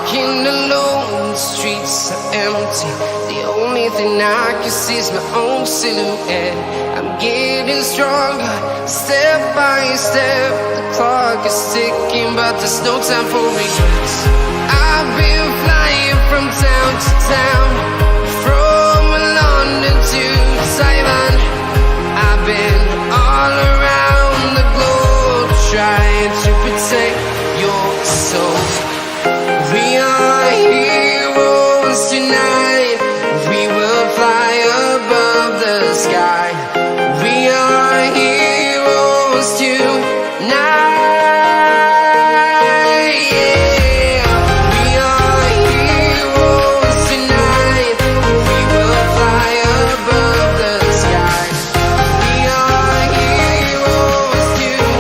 walking alone, the streets are empty. The only thing I can see is my own silhouette. I'm getting stronger, step by step. The clock is ticking, but there's no time for regrets. I've been flying from town to town, from London to Taiwan. I've been all around the globe, trying to protect your soul. We are heroes tonight. We will fly above the sky. We are heroes tonight. Yeah. We are heroes tonight. We will fly above the sky. We are heroes tonight.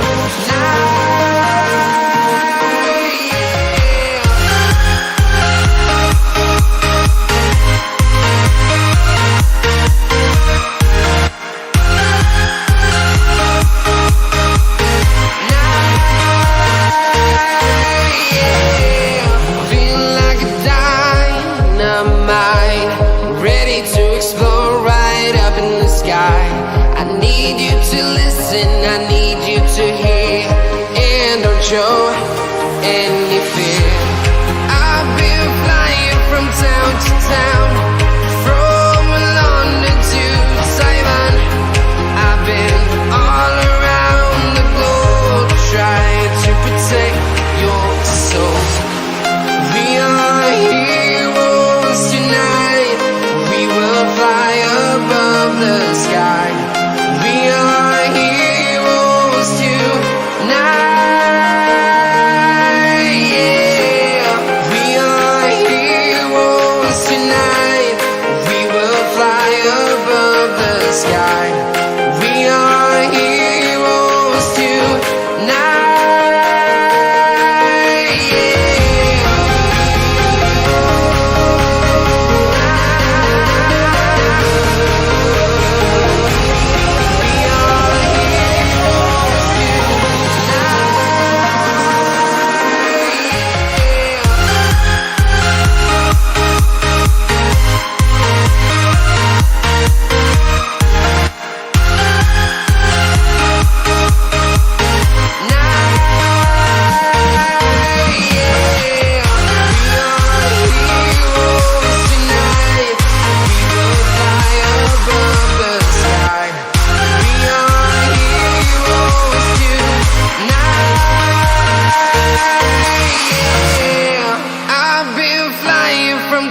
Ready to explore right up in the sky. I need you to listen, I need you to hear, and don't show any fear. I've been flying from town to town, from London to Taiwan. I've been all around the globe, trying to protect your soul. We are heroes tonight. We will fly above the sky. We are heroes tonight. Yeah. We are heroes tonight. We will fly above the sky. We are heroes tonight.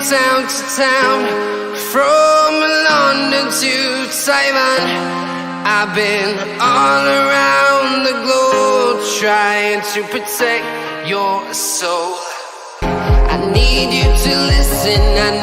Town to town, from London to Taiwan. I've been all around the globe, trying to protect your soul. I need you to listen, I